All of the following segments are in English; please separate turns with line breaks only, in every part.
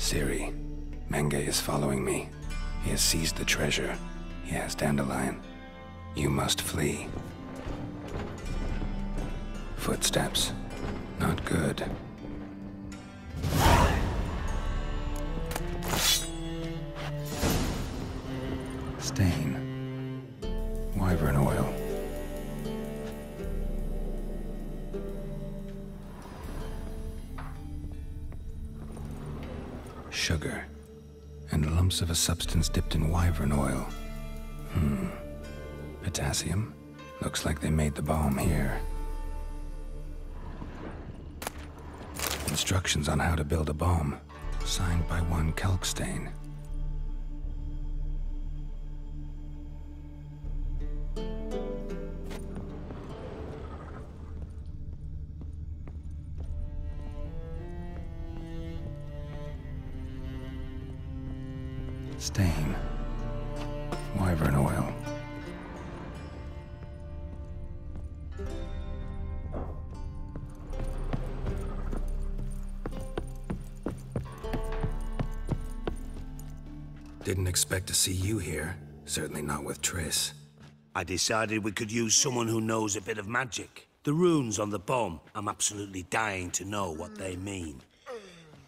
Ciri, Menge is following me. He has seized the treasure. He has Dandelion. You must flee. Footsteps. Not good. Stain. Wyvern oil. Sugar. And lumps of a substance dipped in wyvern oil. Potassium? Looks like they made the bomb here. Instructions on how to build a bomb. Signed by one Kalkstain. Stain. Wyvern oil. Didn't expect to see you here. Certainly not with Triss.
I decided we could use someone who knows a bit of magic. The runes on the bomb, I'm absolutely dying to know what they mean.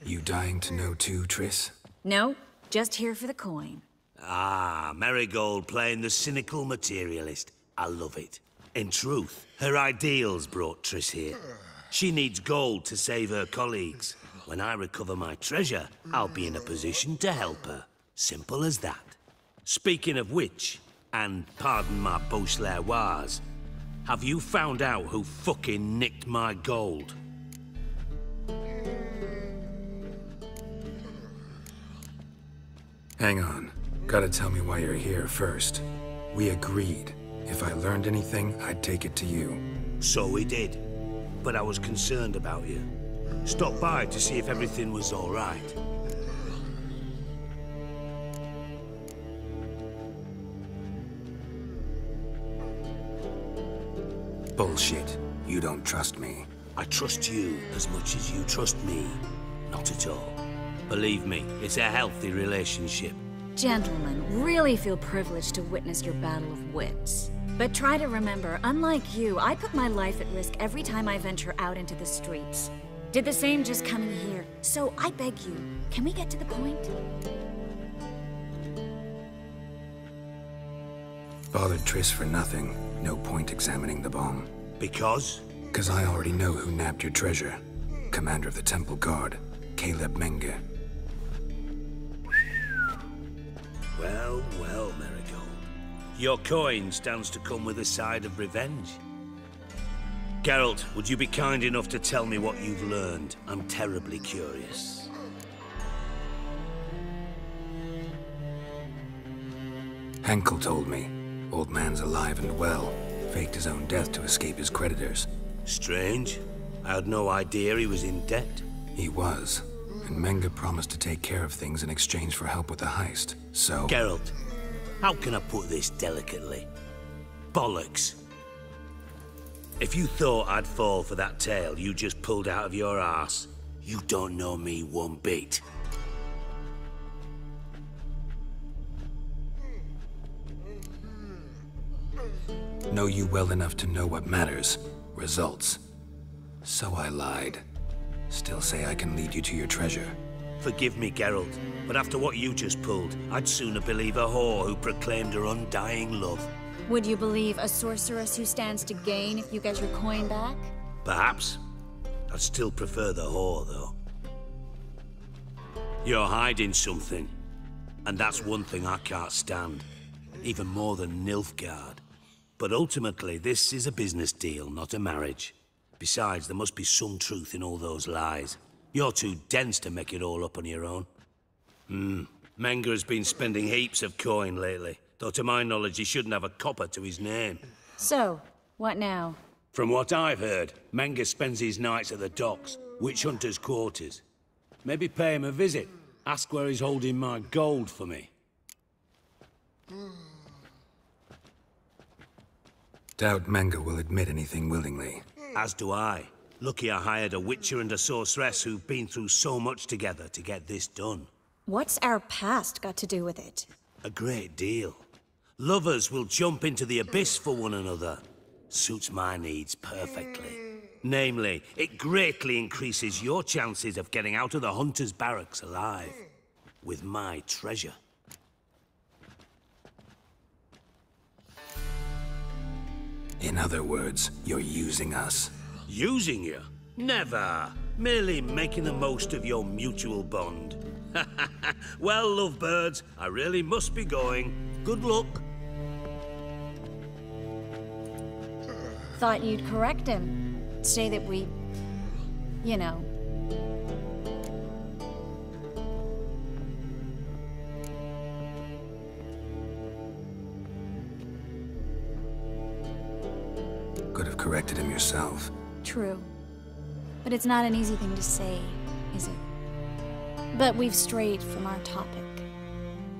You dying to know too, Triss?
No, just here for the coin.
Ah, Marigold playing the cynical materialist. I love it. In truth, her ideals brought Triss here. She needs gold to save her colleagues. When I recover my treasure, I'll be in a position to help her. Simple as that. Speaking of which, and pardon my Beauclervoise, have you found out who fucking nicked my gold?
Hang on. Gotta tell me why you're here first. We agreed. If I learned anything, I'd take it to you.
So we did. But I was concerned about you. Stopped by to see if everything was all right.
Bullshit. You don't trust me.
I trust you as much as you trust me. Not at all. Believe me, it's a healthy relationship.
Gentlemen, really feel privileged to witness your battle of wits. But try to remember, unlike you, I put my life at risk every time I venture out into the streets. Did the same just coming here. So I beg you, can we get to the point?
Bothered Triss for nothing. No point examining the bomb.
Because?
Because I already know who nabbed your treasure. Commander of the Temple Guard, Caleb Menge.
Well, well, Marigold. Your coin stands to come with a side of revenge. Geralt, would you be kind enough to tell me what you've learned? I'm terribly curious.
Henkel told me. Old man's alive and well. Faked his own death to escape his creditors.
Strange. I had no idea he was in debt.
He was. And Menge promised to take care of things in exchange for help with the heist. So...
Geralt, how can I put this delicately? Bollocks. If you thought I'd fall for that tale you just pulled out of your arse, you don't know me one bit.
Know you well enough to know what matters. Results. So I lied. Still say I can lead you to your treasure.
Forgive me, Geralt, but after what you just pulled, I'd sooner believe a whore who proclaimed her undying love.
Would you believe a sorceress who stands to gain if you get your coin back?
Perhaps. I'd still prefer the whore, though. You're hiding something. And that's one thing I can't stand. Even more than Nilfgaard. But ultimately, this is a business deal, not a marriage. Besides, there must be some truth in all those lies. You're too dense to make it all up on your own. Menge has been spending heaps of coin lately. Though to my knowledge, he shouldn't have a copper to his name.
So, what now?
From what I've heard, Menge spends his nights at the docks, witch hunters' quarters. Maybe pay him a visit. Ask where he's holding my gold for me.
Doubt Menge will admit anything willingly.
As do I. Lucky I hired a witcher and a sorceress who've been through so much together to get this done.
What's our past got to do with it?
A great deal. Lovers will jump into the abyss for one another. Suits my needs perfectly. Namely, it greatly increases your chances of getting out of the Hunter's barracks alive. With my treasure.
In other words, you're using us.
Using you? Never. Merely making the most of your mutual bond. Well, lovebirds, I really must be going. Good luck.
Thought you'd correct him. Say that we... you know...
Could have corrected him yourself.
True. But it's not an easy thing to say, is it? But we've strayed from our topic.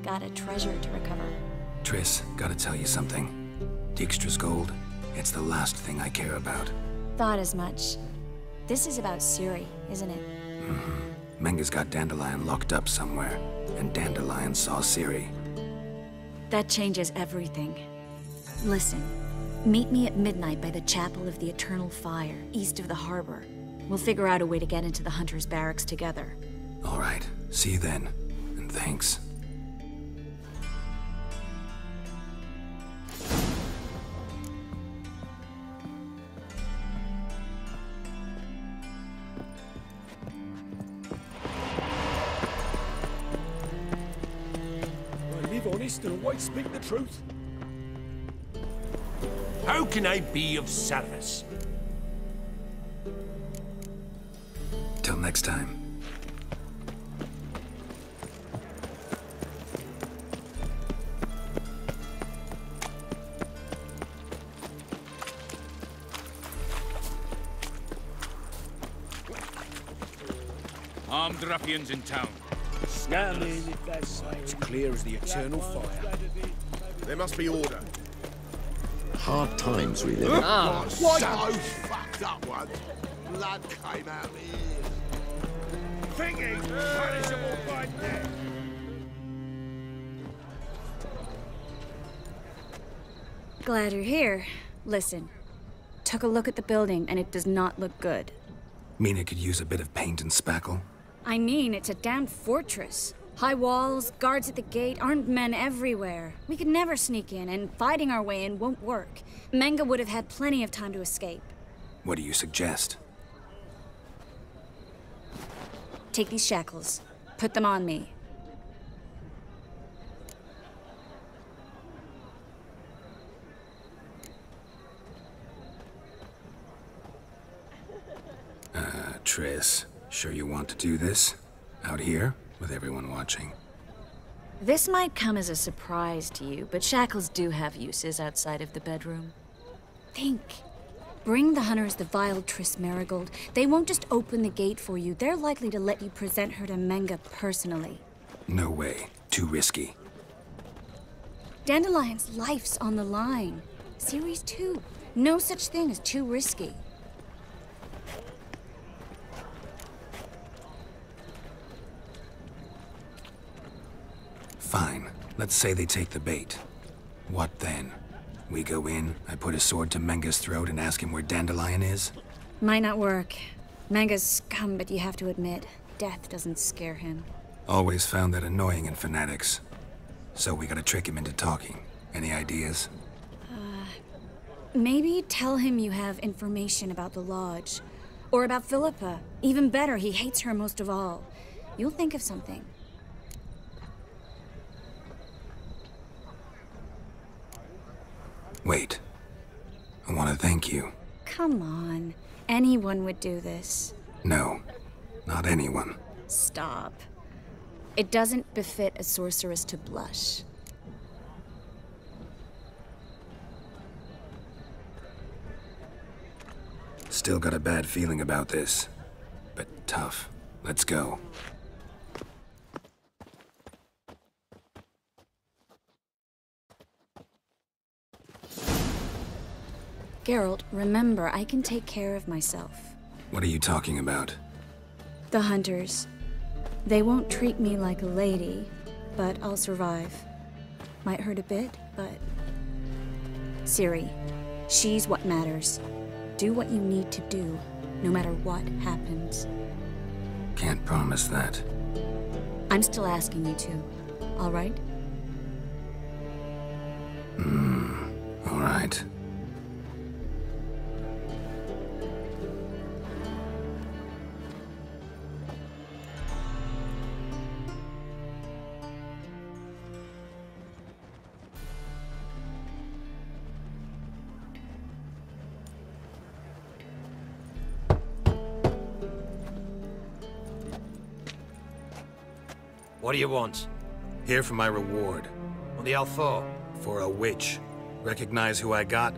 Got a treasure to recover.
Triss, gotta tell you something. Dijkstra's gold, it's the last thing I care about.
Thought as much. This is about Ciri, isn't it?
Mm-hmm. Menga's got Dandelion locked up somewhere, and Dandelion saw Ciri.
That changes everything. Listen, meet me at midnight by the Chapel of the Eternal Fire, east of the harbor. We'll figure out a way to get into the Hunter's barracks together.
All right, see you then, and thanks.
I live honest and always speak the truth.
How can I be of service?
Till next time.
Armed ruffians in town.
It's clear as the eternal fire.
There must be order.
Hard times we live in.
What those fucked up ones? Blood came out of my ears.
Thinking punishable by death.
Glad you're here. Listen, took a look at the building and it does not look good.
Mina could use a bit of paint and spackle.
I mean, it's a damn fortress. High walls, guards at the gate, armed men everywhere. We could never sneak in, and fighting our way in won't work. Menga would have had plenty of time to escape.
What do you suggest?
Take these shackles. Put them on me.
Triss, sure you want to do this? Out here, with everyone watching?
This might come as a surprise to you, but shackles do have uses outside of the bedroom. Think. Bring the hunters the vile Triss Marigold. They won't just open the gate for you. They're likely to let you present her to Menga personally.
No way. Too risky.
Dandelion's life's on the line. Series 2. No such thing as too risky.
Fine. Let's say they take the bait. What then? We go in, I put a sword to Menga's throat and ask him where Dandelion is?
Might not work. Menga's scum, but you have to admit, death doesn't scare him.
Always found that annoying in fanatics. So we gotta trick him into talking. Any ideas?
Maybe tell him you have information about the Lodge. Or about Philippa. Even better, he hates her most of all. You'll think of something.
Wait. I want to thank you.
Come on. Anyone would do this.
No. Not anyone.
Stop. It doesn't befit a sorceress to blush.
Still got a bad feeling about this. But tough. Let's go.
Geralt, remember, I can take care of myself.
What are you talking about?
The hunters. They won't treat me like a lady, but I'll survive. Might hurt a bit, but... Ciri, she's what matters. Do what you need to do, no matter what happens.
Can't promise that.
I'm still asking you to, all right?
All right.
What do you want?
Here for my reward.
On the Alfor?
For a witch. Recognize who I got?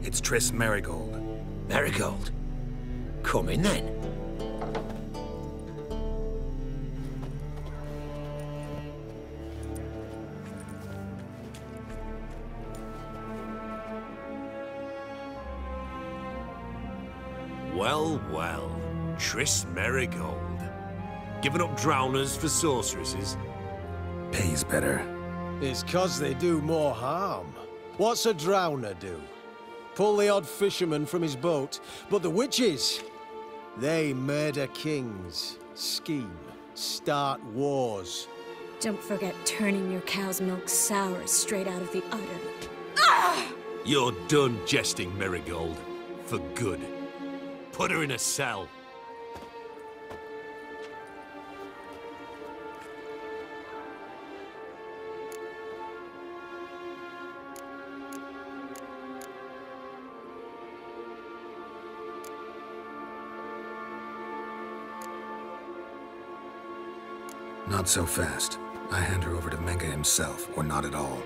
It's Triss Merigold.
Marigold? Come in then.
Well, well. Triss Merigold. Giving up drowners for sorceresses?
Pays better.
It's 'cause they do more harm. What's a drowner do? Pull the odd fisherman from his boat. But the witches, they murder kings, scheme, start wars.
Don't forget turning your cow's milk sour straight out of the udder.
You're done jesting, Merigold. For good. Put her in a cell.
Not so fast. I hand her over to Menge himself, or not at all.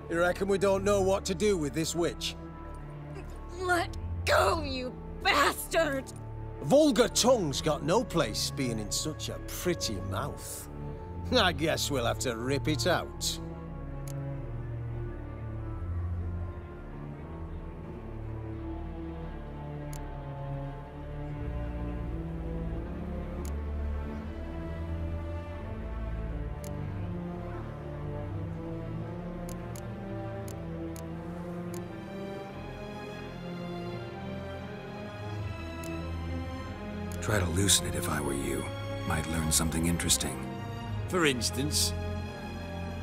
You reckon we don't know what to do with this witch?
Let go, you bastard!
Vulgar tongue's got no place being in such a pretty mouth. I guess we'll have to rip it out.
Try to loosen it if I were you. Might learn something interesting.
For instance?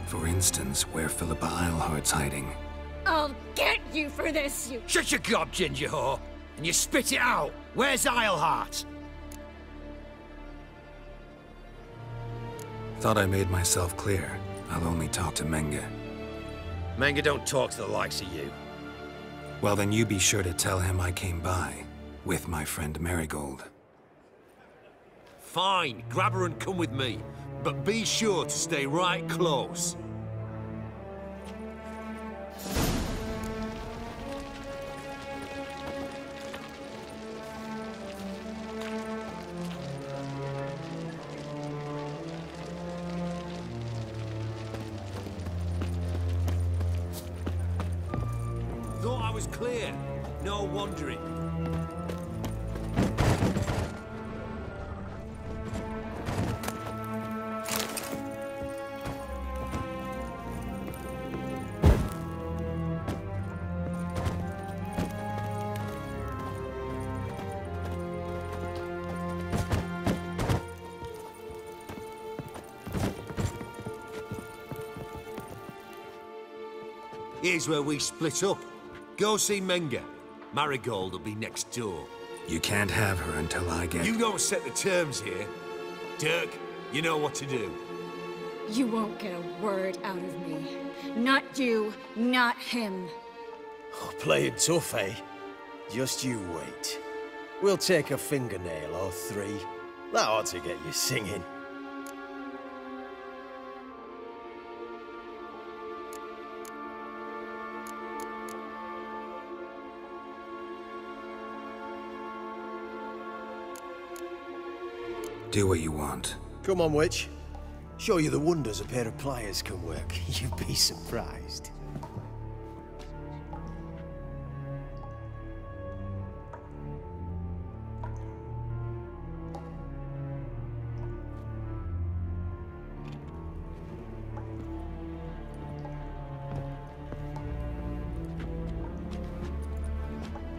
For instance, where Philippa Eilhart's hiding.
I'll get you for this, you...
Shut your gob, ginger whore, and you spit it out. Where's Eilhart?
Thought I made myself clear. I'll only talk to Menge.
Menge don't talk to the likes of you.
Well, then you be sure to tell him I came by. With my friend Merigold.
Fine, grab her and come with me. But be sure to stay right close. Thought I was clear. No wandering. Here's where we split up. Go see Menge. Marigold will be next door.
You can't have her until I get...
You don't set the terms here. Dirk, you know what to do.
You won't get a word out of me. Not you, not him.
Oh, playing tough, eh? Just you wait. We'll take a fingernail or three. That ought to get you singing.
Do what you want.
Come on, witch. Show you the wonders a pair of pliers can work. You'd be surprised.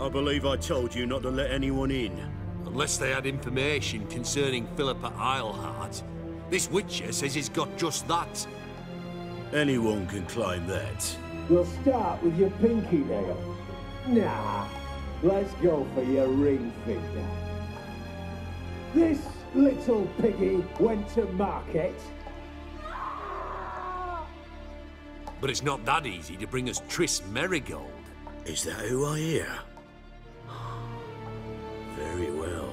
I believe I told you not to let anyone in.
Unless they had information concerning Philippa Eilhart. This Witcher says he's got just that.
Anyone can claim that.
We'll start with your pinky nail. Nah, let's go for your ring finger. This little piggy went to market.
But it's not that easy to bring us Triss Merigold.
Is that who I hear? Very well.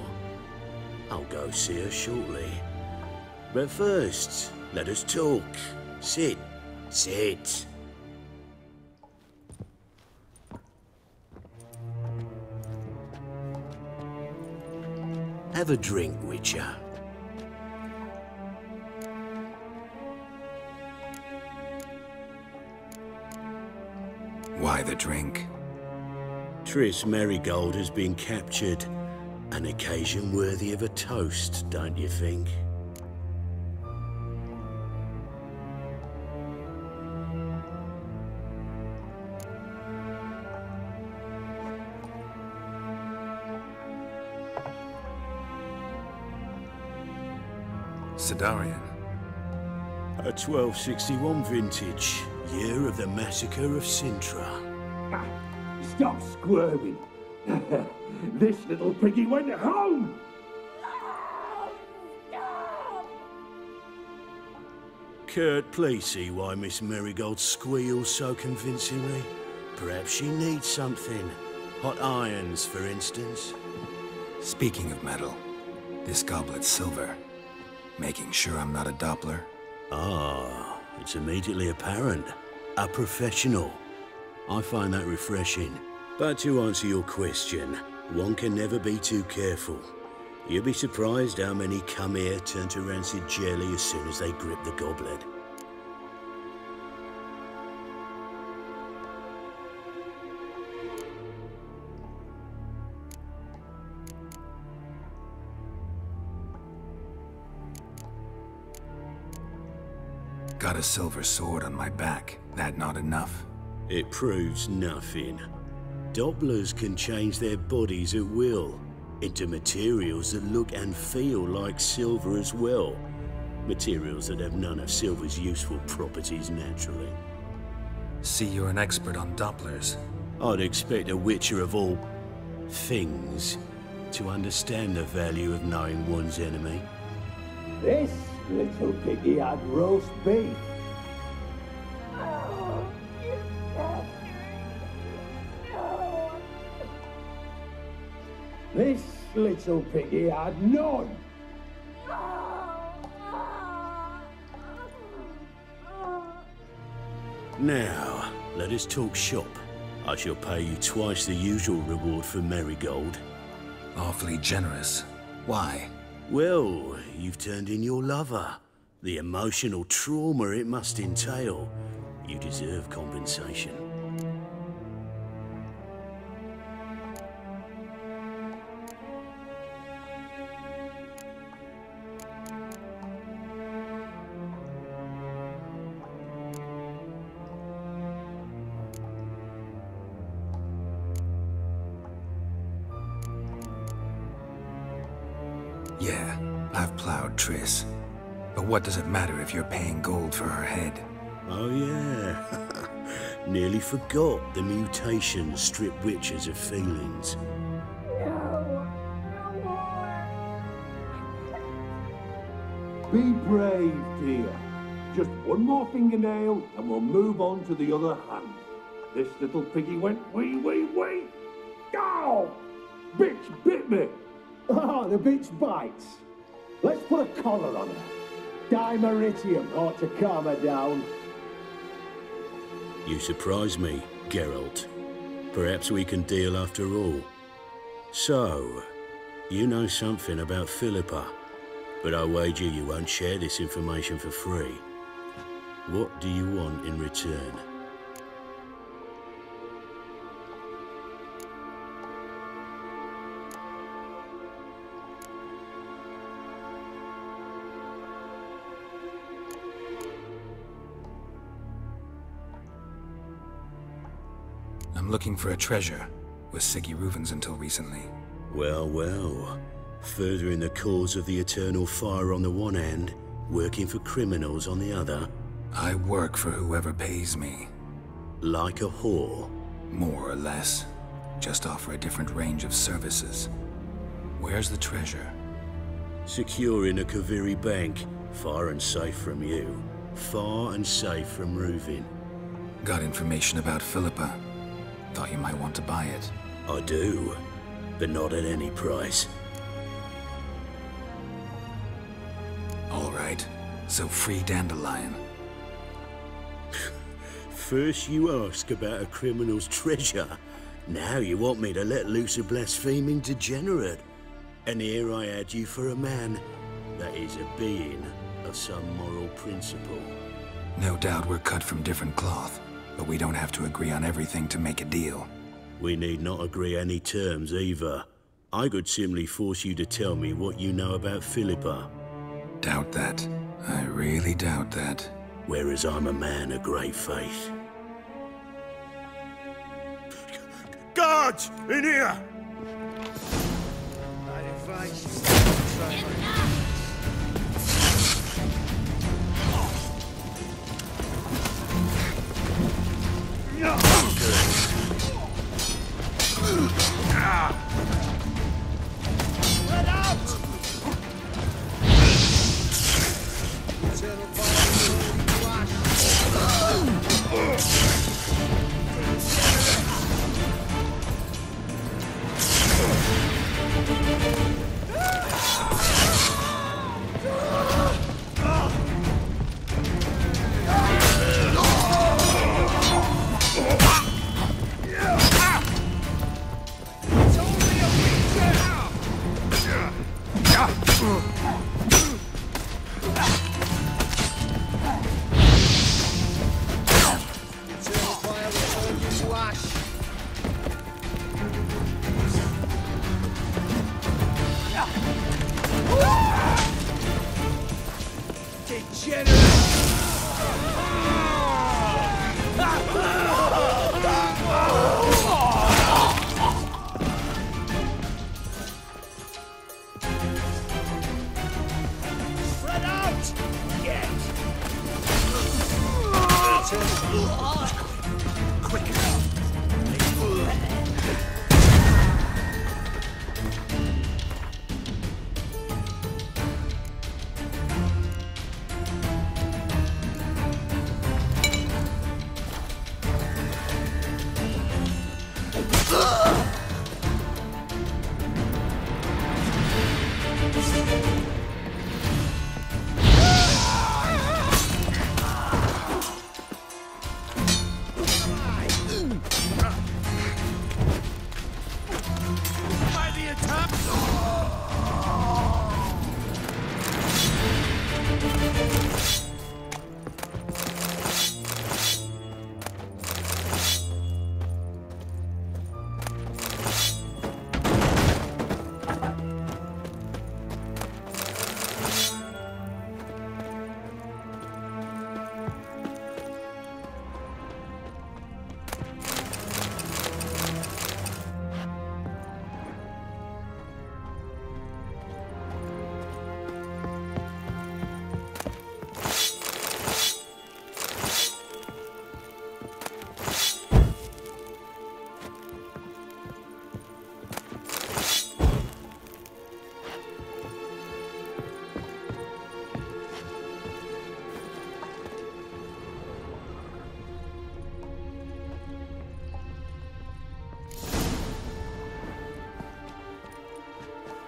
I'll go see her shortly. But first, let us talk. Sit. Sit. Have a drink, Witcher.
Why the drink?
Triss Merigold has been captured. An occasion worthy of a toast, don't you think?
Sidarian.
A 1261 vintage, year of the massacre of Sintra.
Stop squirming. This little piggy went home!
Kurt, please see why Miss Merigold squeals so convincingly. Perhaps she needs something. Hot irons, for instance.
Speaking of metal, this goblet's silver. Making sure I'm not a Doppler.
Ah, it's immediately apparent. A professional. I find that refreshing. But to answer your question, one can never be too careful. You'll be surprised how many come here turn to rancid jelly as soon as they grip the goblet.
Got a silver sword on my back. That not enough?
It proves nothing. Dopplers can change their bodies at will, into materials that look and feel like silver as well. Materials that have none of silver's useful properties naturally.
See, you're an expert on Dopplers.
I'd expect a Witcher of all things to understand the value of knowing one's enemy.
This little piggy had roast beef. This little piggy had none.
Now, let us talk shop. I shall pay you twice the usual reward for Merigold.
Awfully generous. Why?
Well, you've turned in your lover. The emotional trauma it must entail. You deserve compensation.
Yeah, I've plowed Triss. But what does it matter if you're paying gold for her head?
Oh yeah. Nearly forgot the mutations strip witches of feelings.
Be brave, dear. Just one more fingernail and we'll move on to the other hand. This little piggy went wee, wee, wee. Ow! Bitch bit me. Oh, the bitch bites. Let's put a collar on her. Dimeritium ought to calm her down.
You surprise me, Geralt. Perhaps we can deal after all. So, you know something about Philippa, but I wager you won't share this information for free. What do you want in return?
I'm looking for a treasure. was Siggy Reuven's until recently.
Well, well. Furthering the cause of the eternal fire on the one hand, working for criminals on the other.
I work for whoever pays me.
Like a whore?
More or less. Just offer a different range of services. Where's the treasure?
Secure in a Kaviri bank. Far and safe from you. Far and safe from Reuven.
Got information about Philippa. Thought you might want to buy it.
I do, but not at any price.
All right, so free Dandelion.
First you ask about a criminal's treasure. Now you want me to let loose a blaspheming degenerate. And here I had you for a man. That is a being of some moral principle.
No doubt we're cut from different cloth, but we don't have to agree on everything to make a deal.
We need not agree any terms either. I could simply force you to tell me what you know about Philippa.
Doubt that. I really doubt that.
Whereas I'm a man of great faith. Guards! In here!
I advise you. Let out! Eternal fire,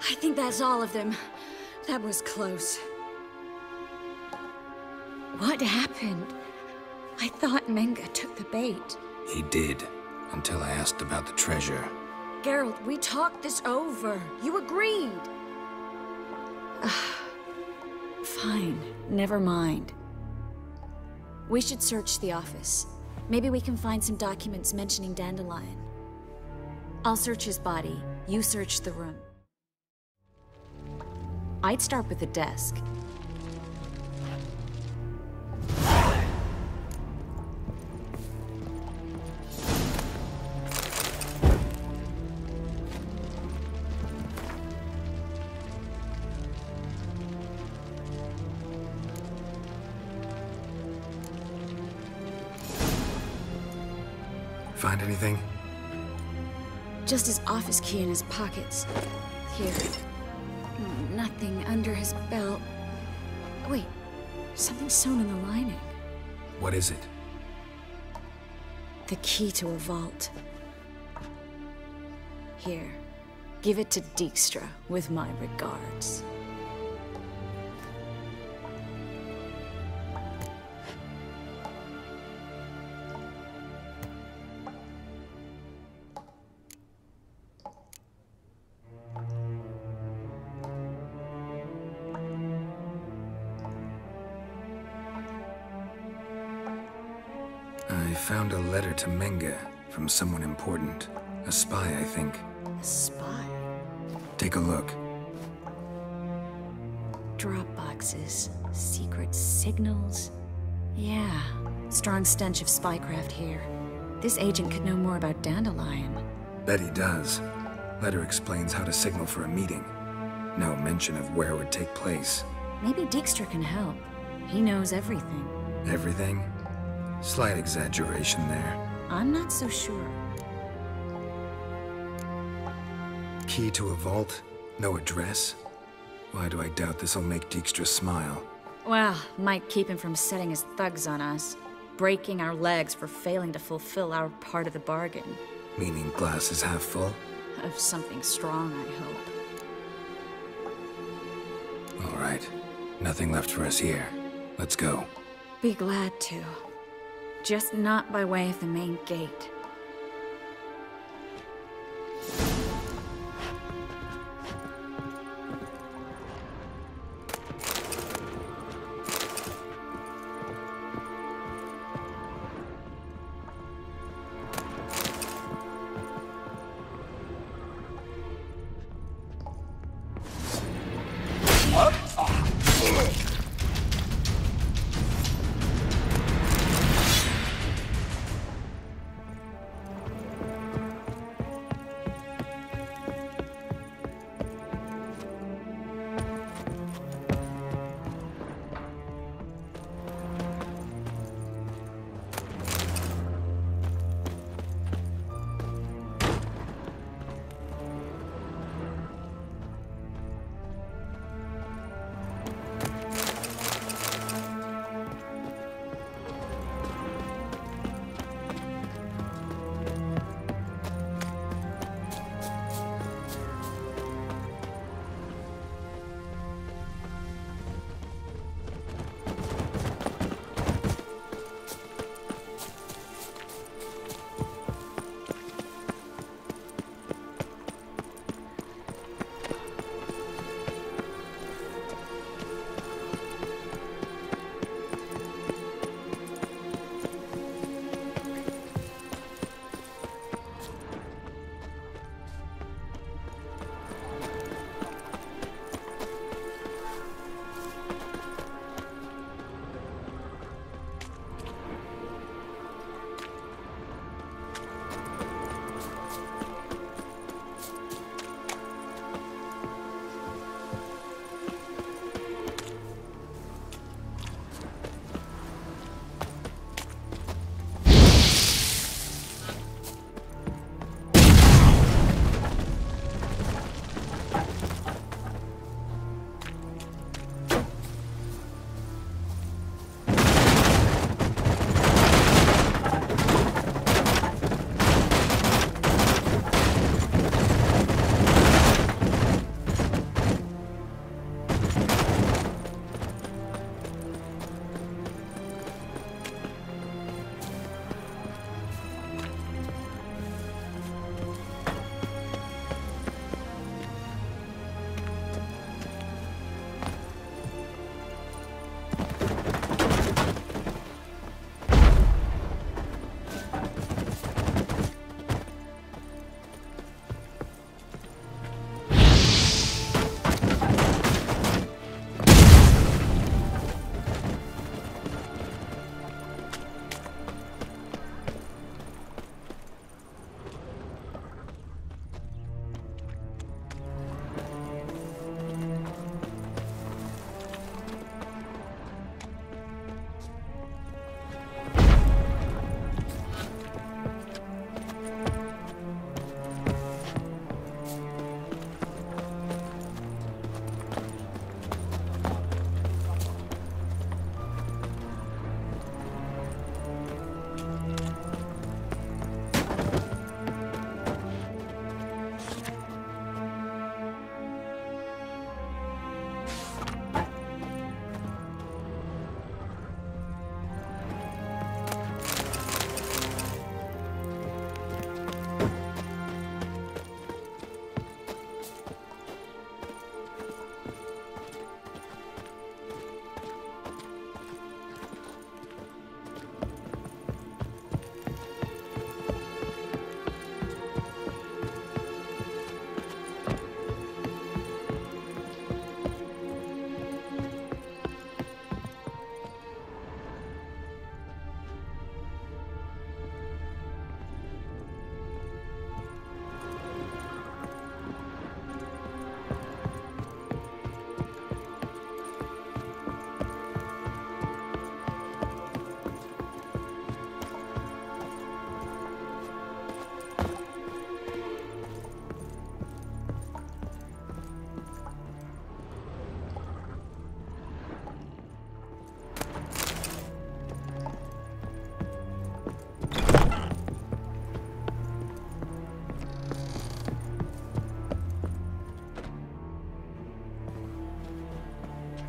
I think that's all of them. That was close. What happened? I thought Menga took the bait.
He did, until I asked about the treasure.
Geralt, we talked this over. You agreed. Fine, never mind. We should search the office. Maybe we can find some documents mentioning Dandelion. I'll search his body. You search the room. I'd start with the desk.
Find anything?
Just his office key in his pockets. Here. Nothing under his belt. Wait, something sewn in the lining.
What is it?
The key to a vault. Here, give it to Dijkstra with my regards.
I found a letter to Menga from someone important. A spy, I think.
A spy?
Take a look.
Drop boxes, secret signals. Yeah, strong stench of spycraft here. This agent could know more about Dandelion.
Bet he does. Letter explains how to signal for a meeting. No mention of where it would take place.
Maybe Dijkstra can help. He knows everything.
Everything? Slight exaggeration there.
I'm not so sure.
Key to a vault? No address? Why do I doubt this'll make Dijkstra smile?
Well, might keep him from setting his thugs on us. Breaking our legs for failing to fulfill our part of the bargain.
Meaning glass is half full?
Of something strong, I hope.
All right. Nothing left for us here. Let's go.
Be glad to. Just not by way of the main gate.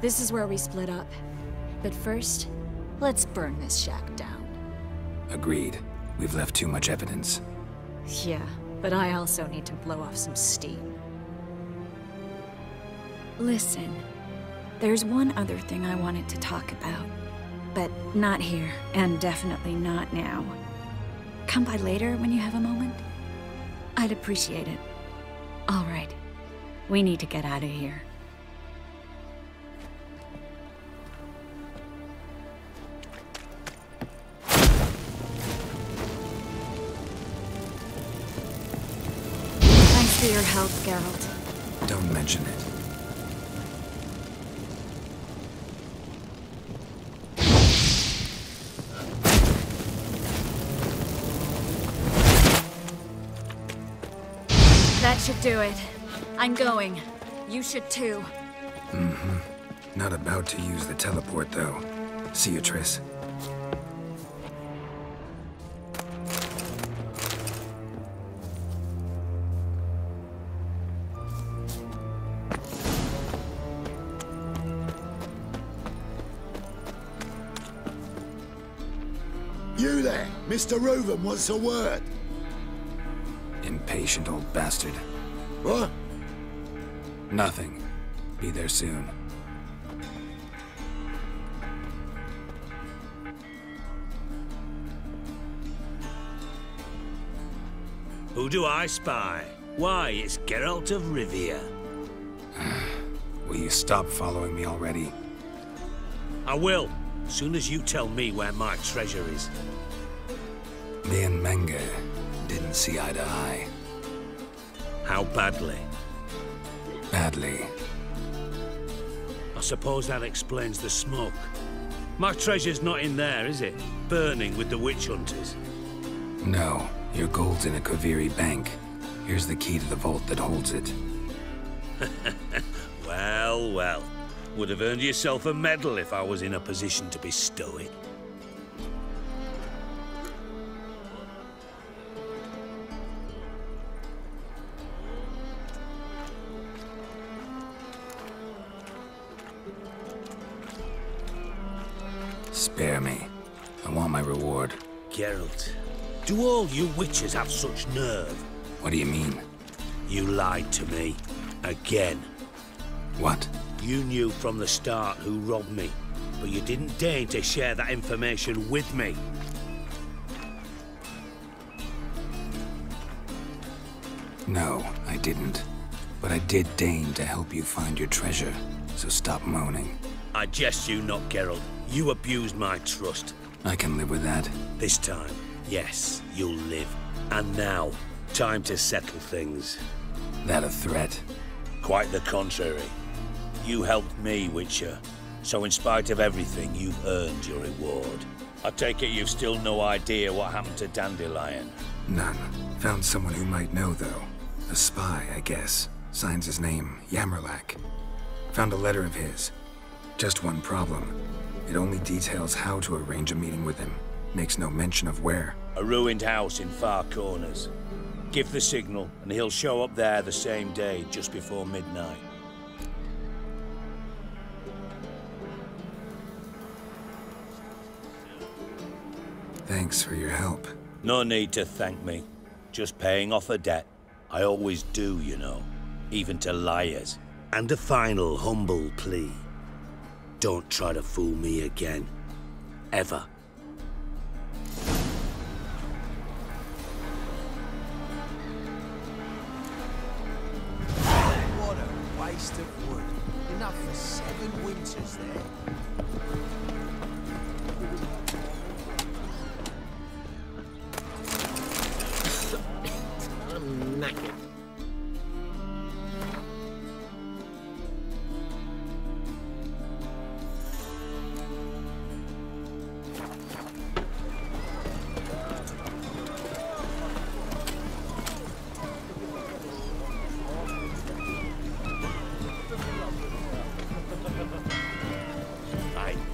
This is where we split up. But first, let's burn this shack down.
Agreed. We've left too much evidence.
Yeah, but I also need to blow off some steam. Listen, there's one other thing I wanted to talk about. But not here, and definitely not now. Come by later when you have a moment? I'd appreciate it. All right. We need to get out of here. Thanks for your help, Geralt.
Don't mention it.
That should do it. I'm going. You should too.
Mm-hmm. Not about to use the teleport, though. See you, Triss.
You there, Mr. Reuven wants a word.
Impatient old bastard.
What?
Nothing. Be there soon.
Who do I spy? Why, it's Geralt of Rivia.
Will you stop following me already?
I will, soon as you tell me where my treasure is.
Me and Menge didn't see eye to eye.
How badly?
Badly.
I suppose that explains the smoke. My treasure's not in there, is it? Burning with the witch hunters.
No, your gold's in a Kaviri bank. Here's the key to the vault that holds it.
Well, well. Would have earned yourself a medal if I was in a position to bestow it.
Spare me. I want my reward.
Geralt, do all you witches have such nerve?
What do you mean?
You lied to me. Again.
What?
You knew from the start who robbed me, but you didn't deign to share that information with me.
No, I didn't. But I did deign to help you find your treasure, so stop moaning.
I jest you not, Geralt. You abused my trust.
I can live with that.
This time, yes, you'll live. And now, time to settle things.
That a threat?
Quite the contrary. You helped me, Witcher. So in spite of everything, you've earned your reward. I take it you've still no idea what happened to Dandelion?
None. Found someone who might know, though. A spy, I guess. Signs his name, Yammerlak. Found a letter of his. Just one problem. It only details how to arrange a meeting with him. Makes no mention of where.
A ruined house in Far Corners. Give the signal, and he'll show up there the same day, just before midnight.
Thanks for your help.
No need to thank me. Just paying off a debt. I always do, you know. Even to liars. And a final humble plea. Don't try to fool me again. Ever.
What a waste of wood. Enough for 7 winters there.
I'm knackered.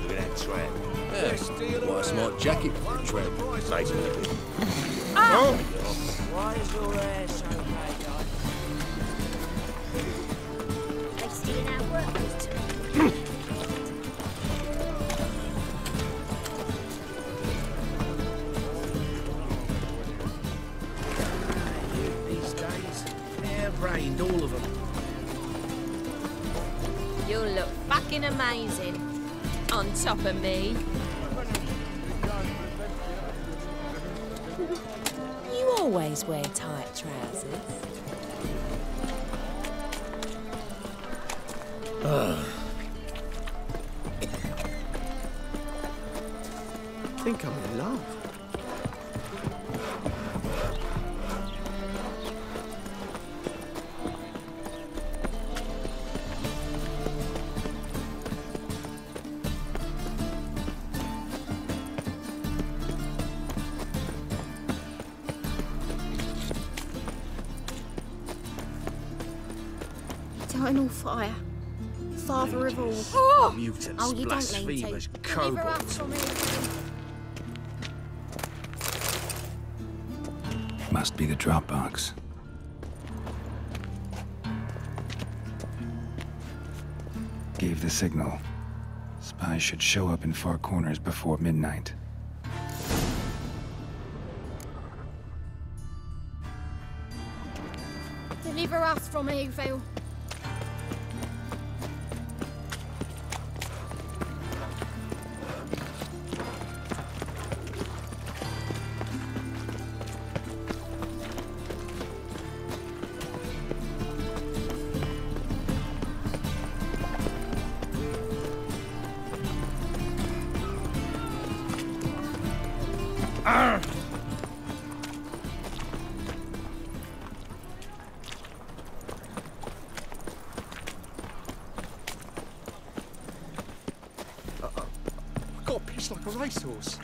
Look at that tread.
What a smart jacket for a tread.
Nice.
Why is your hair so bad? They stealing our work this time.
cleaned all of them.
You'll look fucking amazing. On top of me. You always wear tight trousers.
I think I'm in love.
Eternal fire. Father of all.
Oh!
Mutants,
Oh, you don't need to.
blasphemers,
Deliver us
kobolds.
from him.
Must be the drop box. Gave the signal. Spies should show up in far corners before midnight.
Deliver us from evil.
Got pissed like a racehorse.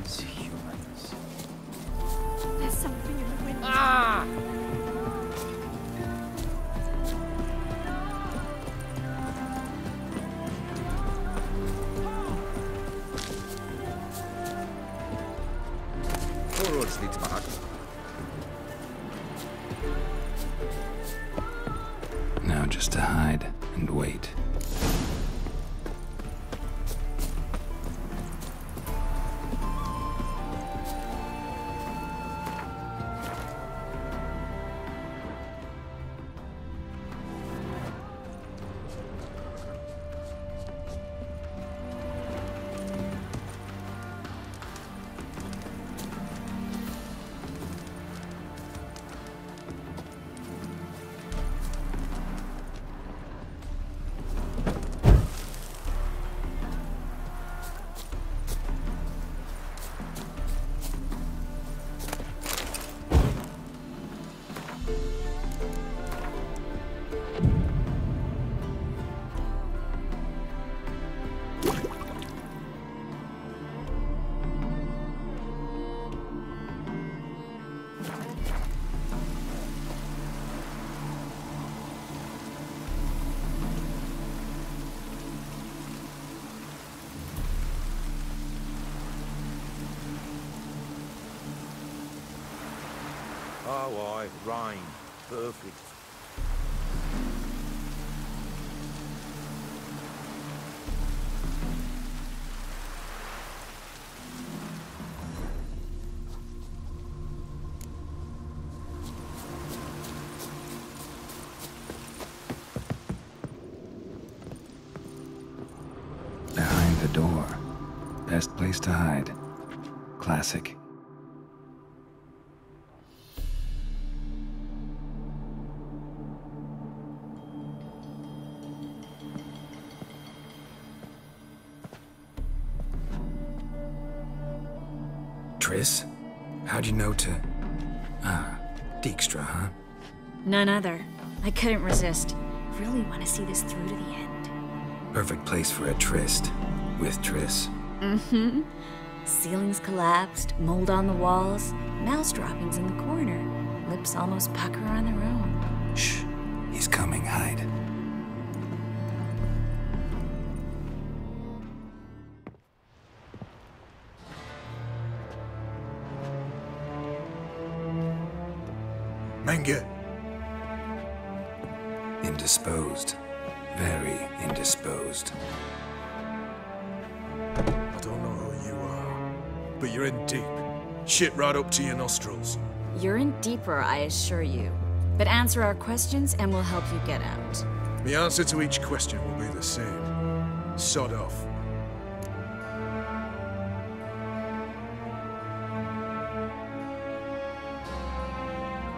Humans.
There's something in the wind.
Ah!
Now just to hide and wait.
Oh, aye, rain. Perfect.
Behind the door. Best place to hide. Classic. Triss? How'd you know to... Ah, Dijkstra, huh?
None other. I couldn't resist. Really want to see this through to the end.
Perfect place for a tryst. With Triss.
Mm-hmm. Ceilings collapsed, mold on the walls, mouse droppings in the corner. Lips almost pucker on their own.
Shh. He's coming, hide.
Menge.
Indisposed. Very indisposed.
I don't know who you are, but you're in deep. Shit right up to your nostrils.
You're in deeper, I assure you. But answer our questions and we'll help you get out.
The answer to each question will be the same. Sod off.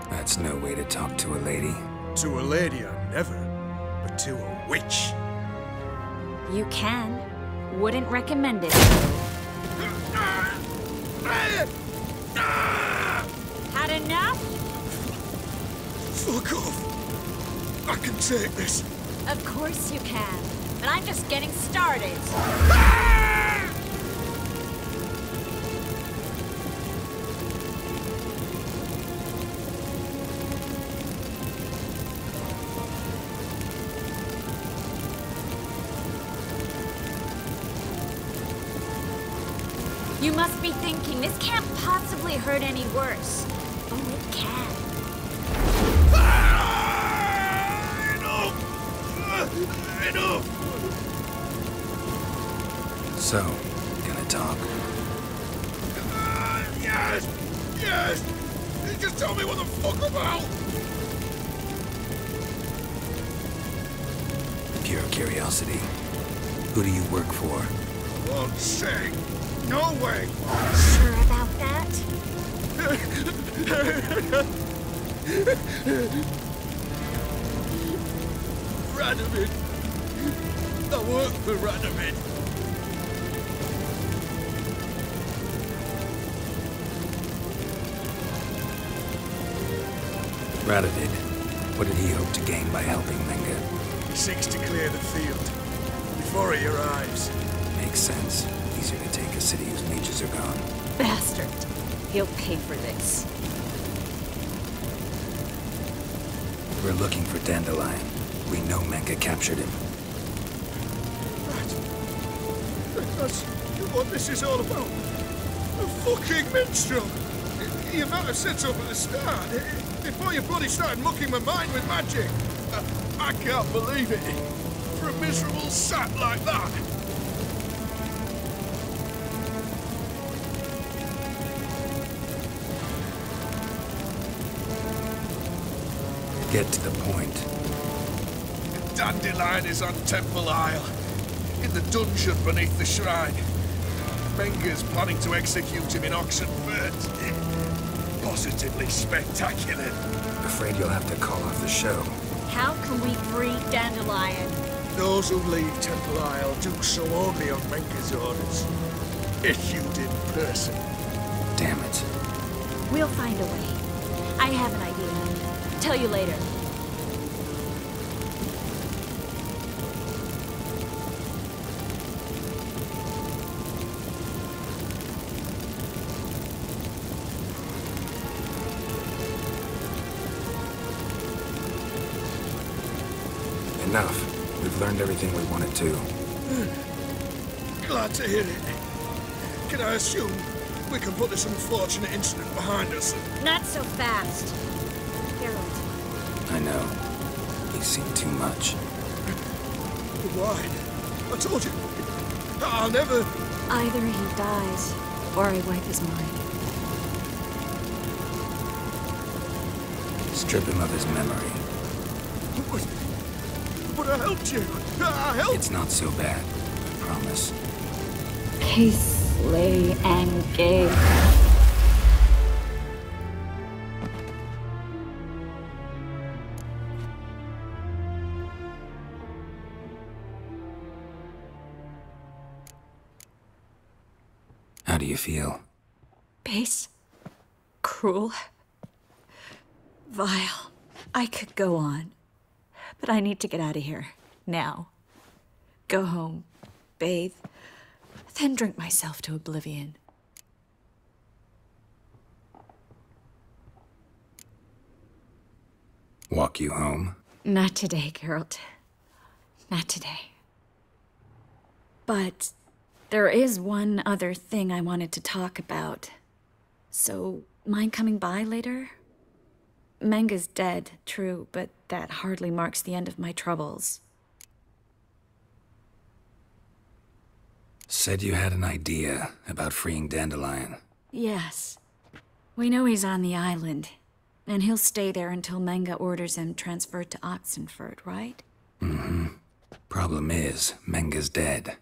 That's no way to talk to a lady.
To a lady, I never. But to a witch.
You can. Wouldn't recommend it. Had enough?
Fuck off. I can take this.
Of course you can. But I'm just getting started. You must be thinking, this can't possibly hurt any worse. Oh, it can.
Enough!
So, gonna talk?
Yes! Yes! Just tell me what the fuck about!
Pure curiosity. Who do you work for?
I won't say. No way!
Sure about that?
Radovid! I work for Radovid!
Radovid. What did he hope to gain by helping Menge?
He seeks to clear the field before he arrives.
Makes sense. Easier to take a city whose mages are gone.
Bastard. He'll pay for this.
We're looking for Dandelion. We know Menge captured him.
That's what this is all about. A fucking minstrel! You might have said so from the start, before you bloody started mucking my mind with magic. I can't believe it. For a miserable sap like that.
Get to the point.
Dandelion is on Temple Isle, in the dungeon beneath the shrine. Menge's planning to execute him in Oxenfurt. Positively spectacular.
Afraid you'll have to call off the show.
How can we free Dandelion?
Those who leave Temple Isle do so only on Menge's orders. Issued in person.
Damn it.
We'll find a way. I have an idea. Tell you later.
Enough. We've learned everything we wanted to.
Glad to hear it. Can I assume we can put this unfortunate incident behind us?
Not so fast. Harold.
I know. He's seen too much.
But why? I told you. I'll never...
Either he dies, or I wipe his mind.
Strip him of his memory.
But I helped you. I helped.
It's not so bad. I promise.
Case, lay, and gay.
How do you feel?
base, cruel, vile. I could go on, but I need to get out of here, now. Go home, bathe, then drink myself to oblivion.
Walk you home?
Not today, Geralt. Not today. But there is one other thing I wanted to talk about. So, mind coming by later? Menga's dead, true, but that hardly marks the end of my troubles.
Said you had an idea about freeing Dandelion.
Yes. We know he's on the island, and he'll stay there until Menga orders him transferred to Oxenford, right?
Mm-hmm. Problem is, Menga's dead.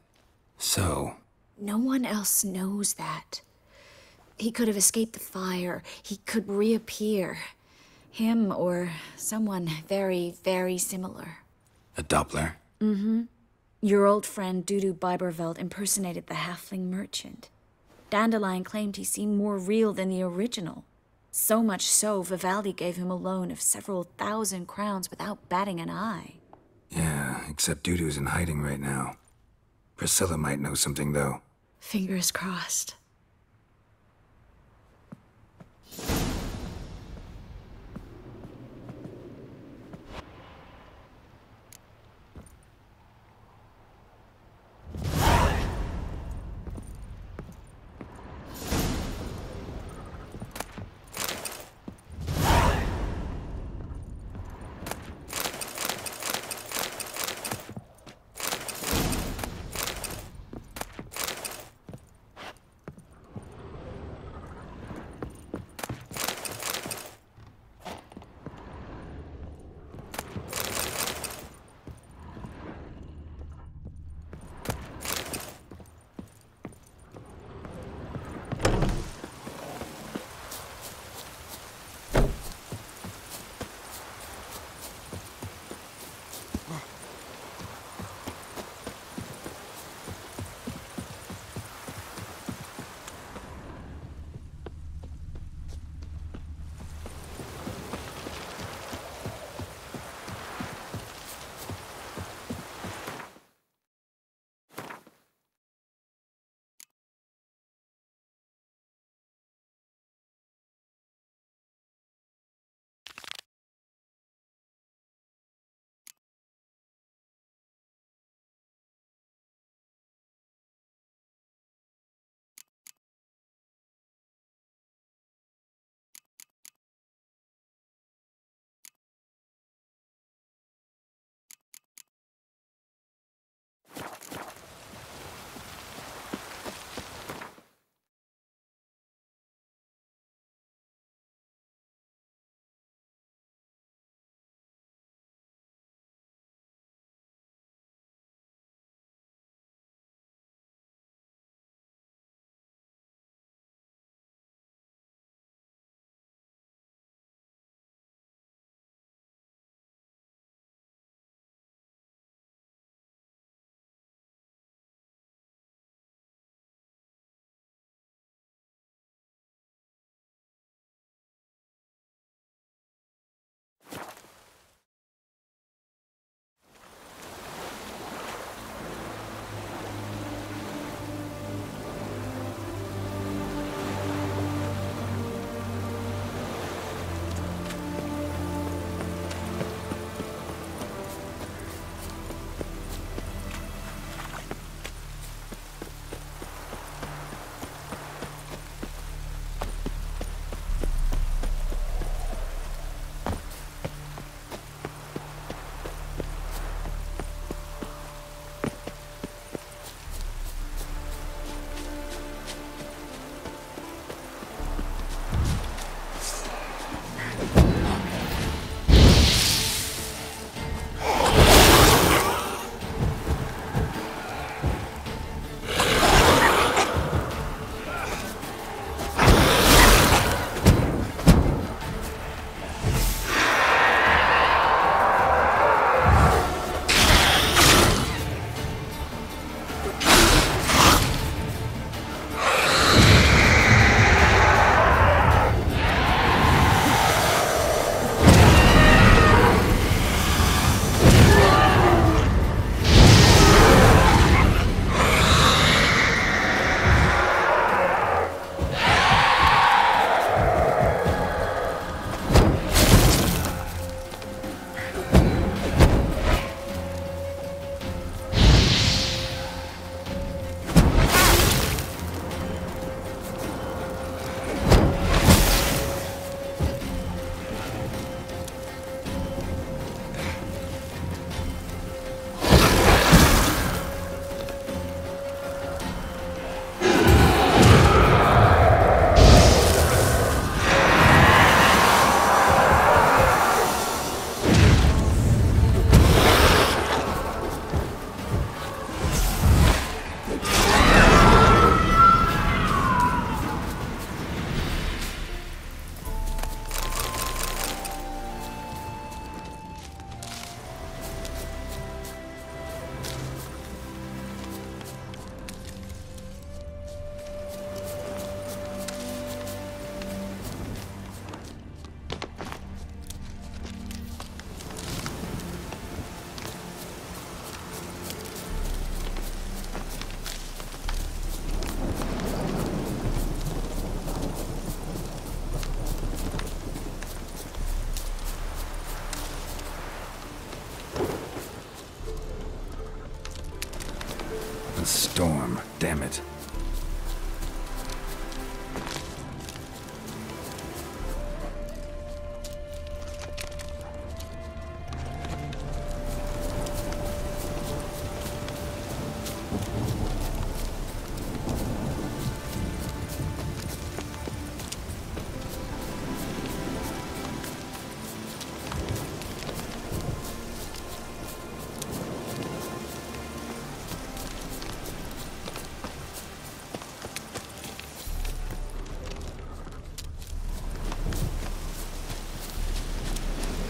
So...
No one else knows that. He could have escaped the fire. He could reappear. Him or someone very, very similar.
A Doppler?
Mm-hmm. Your old friend Dudu Biberveld impersonated the halfling merchant. Dandelion claimed he seemed more real than the original. So much so, Vivaldi gave him a loan of several thousand crowns without batting an eye.
Yeah, except Dudu's in hiding right now. Priscilla might know something, though.
Fingers crossed.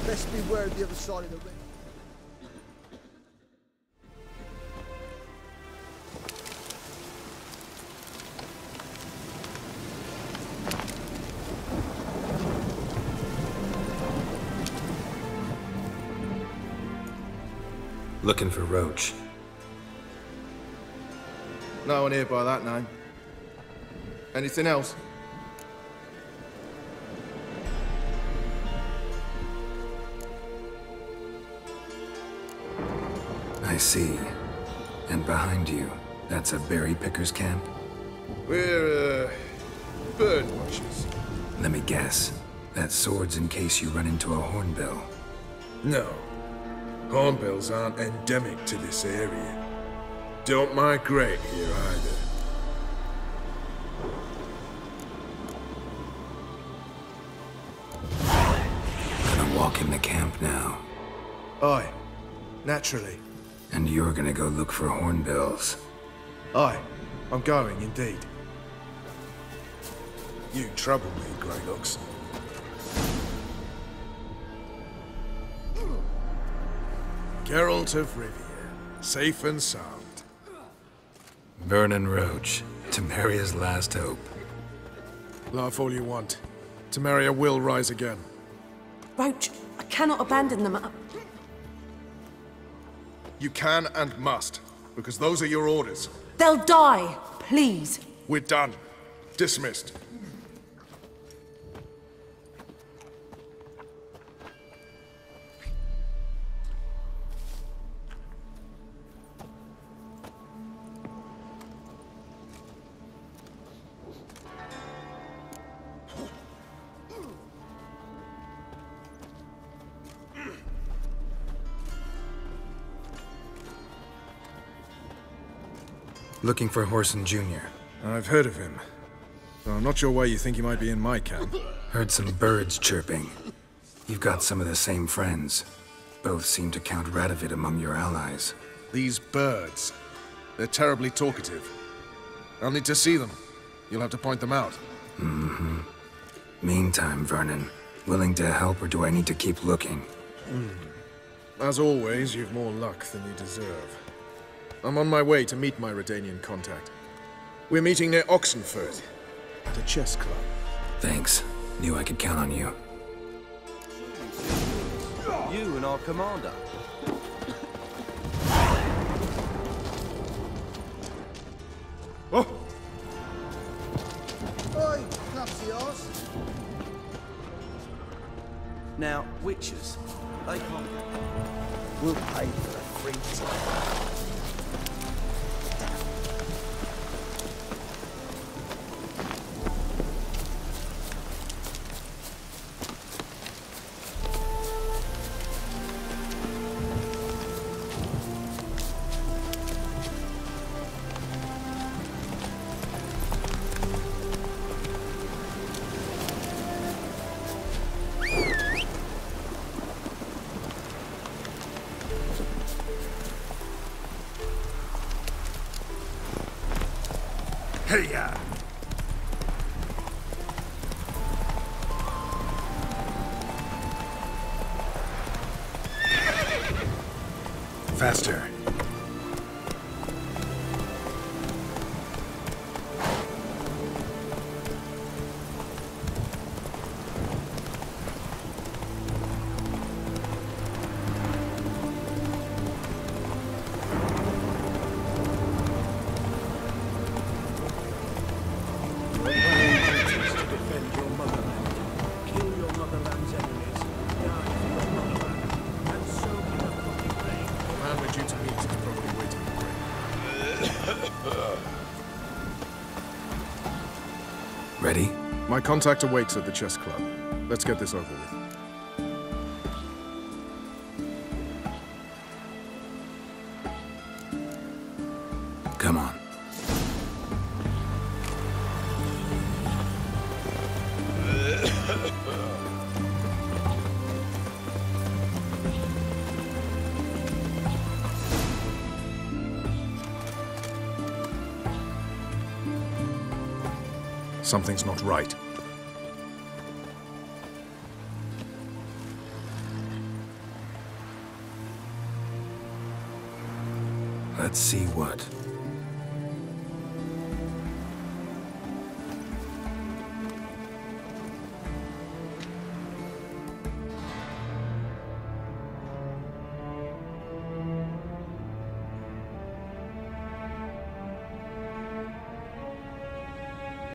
Best beware of the other side of the ring.
Looking for Roach.
No one here by that name. Anything else?
I see. And behind you, that's a berry picker's camp?
We're, bird watchers.
Let me guess. That's swords in case you run into a hornbill.
No. Hornbills aren't endemic to this area. Don't migrate here either.
Gonna walk in the camp now.
Aye. Naturally.
And you're gonna go look for hornbills.
Aye. I'm going, indeed. You trouble me, Greylocks. Geralt of Rivia, safe and sound.
Vernon Roach, Temeria's last hope.
Laugh all you want. Temeria will rise again.
Roach, I cannot abandon them.
You can and must, because those are your orders.
They'll die, please.
We're done. Dismissed.
Looking for Horson Jr.
I've heard of him. Though I'm not sure why you think he might be in my camp.
Heard some birds chirping. You've got some of the same friends. Both seem to count Radovid among your allies.
These birds. They're terribly talkative. I'll need to see them. You'll have to point them out.
Mm-hmm. Meantime, Vernon, willing to help or do I need to keep looking?
As always, you've more luck than you deserve. I'm on my way to meet my Redanian contact. We're meeting near Oxenford, at a chess club.
Thanks. Knew I could count on you.
You and our commander.
Oh!
Oi, clumsy arse. Now, witches, they can't. We'll pay for the free time.
Hey-ya!
Faster. Ready?
My contact awaits at the chess club. Let's get this over with.
Come on.
Something's not right.
See what?